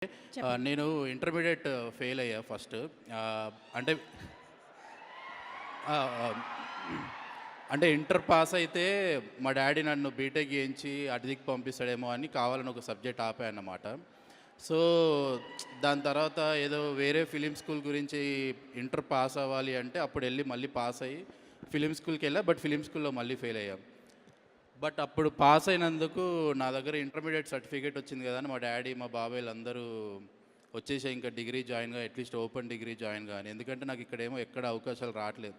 చెప్పండి. నేను intermediate fail అయ్యా ఫస్ట్. అంటే ఆహ్, ఆహ్, అంటే ఇంటర్ పాస్ అయితే మా డ్యాడీ నన్ను బీటెక్ చేయించి అటు దిక్కు పంపిస్తాడేమో అని కావాలని ఒక సబ్జెక్ట్ ఆపాయన్నమాట. సో, దాని తర్వాత ఏదో వేరే ఫిలిం స్కూల్ గురించి ఇంటర్ పాస్ అవ్వాలి అంటే అప్పుడెళ్ళి మళ్ళీ పాస్ అయ్యి ఫిలిం స్కూల్‌కెళ్ళా. బట్ ఫిలిం స్కూల్‌లో మళ్ళీ ఫెయిల్ అయ్యా. బట్ అప్పుడు పాస్ అయినందుకు నా దగ్గర ఇంటర్మీడియేట్ సర్టిఫికేట్ వచ్చింది కదా అని మా డ్యాడీ, మా బాబాయ్‌లు అందరూ వచ్చేసేయి ఇంకా డిగ్రీ జాయిన్‌గా అట్‌లీస్ట్ ఓపెన్ డిగ్రీ జాయిన్‌గా అని. ఎందుకంటే నాకు ఇక్కడేమో ఎక్కడ అవకాశాలు రావట్లేదు.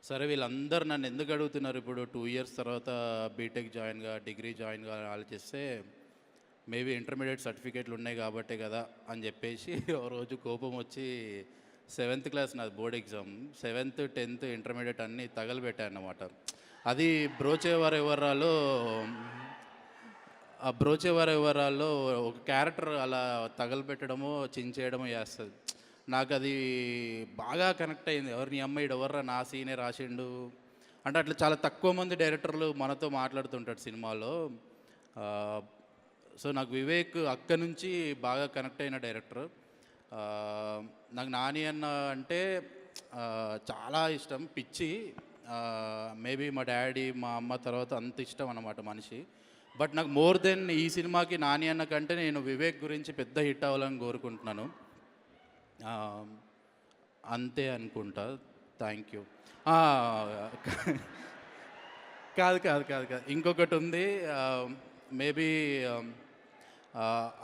సరే వీళ్ళందరూ నన్ను ఎందుకు అడుగుతున్నారు ఇప్పుడు 2 ఇయర్స్ తర్వాత బీటెక్ జాయిన్‌గా, డిగ్రీ జాయిన్‌గా అని ఆలోచిస్తే మేబీ ఇంటర్మీడియేట్ సర్టిఫికేట్లు ఉన్నాయి కాబట్టే కదా అని చెప్పేసి ఓ రోజు కోపం వచ్చి 7th క్లాస్ నాది board exam. 7th, 10th intermediate అన్నీ తగలబెట్టానన్నమాట. అది బ్రోచేవారెవర్రాలో ఆ బ్రోచేవారెవర్రాలో ఒక క్యారెక్టర్ అలా తగలబెట్టడమో, చించేయడమో చేస్తది. నాకది బాగా కనెక్ట్ అయింది. ఎవరు నీ అమ్మ ఈడెవర్రా నా సీనే రాసిండు. అంటే అట్లా చాలా తక్కువ మంది డైరెక్టర్లు మనతో మాట్లాడుతుంటాడు సినిమాలో. ఆహ్, సో, నాకు వివేక్ అక్కడి నుంచి బాగా కనెక్ట్ అయిన డైరెక్టర్. నాకు నాని అన్న అంటే చాలా ఇష్టం, పిచ్చి. మేబీ మా డ్యాడీ, మా అమ్మ తర్వాత అంత ఇష్టం అన్నమాట మనిషి. బట్ నాకు మోర్ దెన్ ఈ సినిమాకి నాని అన్న కంటే నేను వివేక్ గురించి పెద్ద హిట్ అవ్వాలని కోరుకుంటున్నాను. అంతే అనుకుంటా. Thank you. కాదు, కాదు, కాదు, కాదు. ఇంకొకటి ఉంది. మేబీ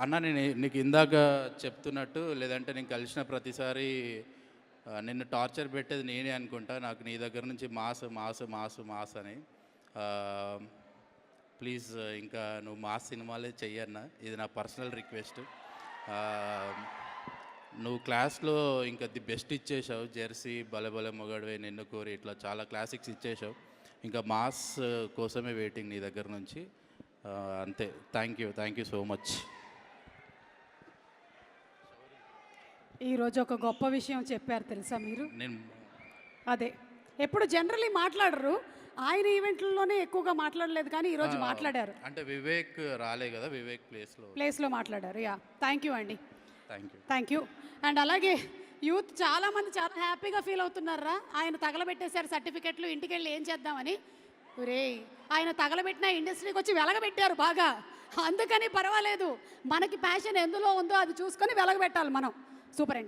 అన్న నేను నీకు ఇందాక చెప్తున్నట్టు లేదంటే నేను కలిసిన ప్రతిసారి నిన్ను టార్చర్ పెట్టేది నేనే అనుకుంటా. నాకు నీ దగ్గర నుంచి మాస్ మాస్ మాస్ మాస్ అని. ప్లీజ్ ఇంకా నువ్వు మాస్ సినిమాలే చెయ్యన్నా, ఇది నా పర్సనల్ రిక్వెస్ట్. నువ్వు క్లాస్లో ఇంకా ది బెస్ట్ ఇచ్చేసావు. జెర్సీ, భలే భలే మొగాడివే, నిన్ను కోరి, ఇట్లా చాలా క్లాసిక్స్ ఇచ్చేసావు. ఇంకా మాస్ కోసమే వెయిటింగ్ నీ దగ్గర నుంచి. అంతే. Thank you so much. ఈరోజు ఒక గొప్ప విషయం చెప్పారు తెలుసా మీరు? నేను అదే ఎప్పుడు జనరల్లీ మాట్లాడరు. ఆయన ఈవెంట్లలోనే ఎక్కువగా మాట్లాడలేదు, కానీ ఈరోజు మాట్లాడారు. అంటే వివేక్ రాలే కదా, వివేక్ ప్లేస్లో మాట్లాడారు. యా, థ్యాంక్ యూ అండి. Thank you. అండ్ అలాగే యూత్ చాలామంది చాలా హ్యాపీగా ఫీల్ అవుతున్నారా? ఆయన తగలబెట్టేశారు సర్టిఫికెట్లు, ఇంటికి వెళ్ళి ఏం చేద్దామని. ఒరే, ఆయన తగలబెట్టిన ఇండస్ట్రీకి వచ్చి వెలగబెట్టారు బాగా. అందుకని పర్వాలేదు, మనకి ప్యాషన్ ఎందులో ఉందో అది చూసుకొని వెలగబెట్టాలి మనం. సూపర్ అండి.